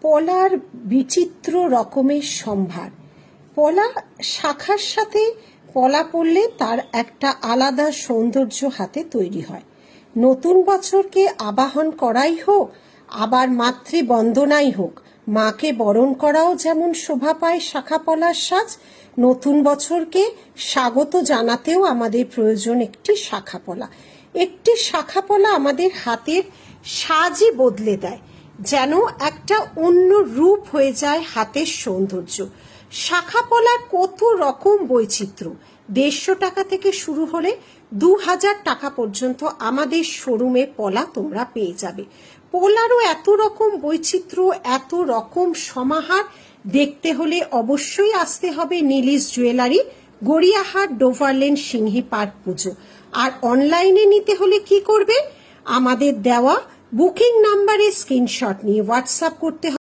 পলার বিচিত্র রকমের সম্ভার। পলা শাখার সাথে পলা পড়লে তার একটা আলাদা সৌন্দর্য হাতে তৈরি হয়। নতুন বছরকে আবাহন করাই হোক, আবার মাতৃবন্দনাই হোক, মাকে বরণ করাও যেমন শোভা পায় শাখা পলার সাজ, নতুন বছরকে স্বাগত জানাতেও আমাদের প্রয়োজন একটি শাখা পলা। একটি শাখা পলা আমাদের হাতের সাজই বদলে দেয়, যেন একটা অন্য রূপ হয়ে যায় হাতের সৌন্দর্য। শাখা পলার কত রকম বৈচিত্র্য, 150 টাকা থেকে শুরু হলে 2000 টাকা পর্যন্ত আমাদের শোরুমে পলা তোমরা পেয়ে যাবে। পলারও এত রকম বৈচিত্র্য, এত রকম সমাহার দেখতে হলে অবশ্যই আসতে হবে Neelish jewellery, Gariahat, Dover Lane, Singhi park পুজো। আর অনলাইনে নিতে হলে কি করবে? আমাদের দেওয়া বুকিং নাম্বারে স্ক্রিনশট নিয়ে হোয়াটসঅ্যাপ করতে হবে।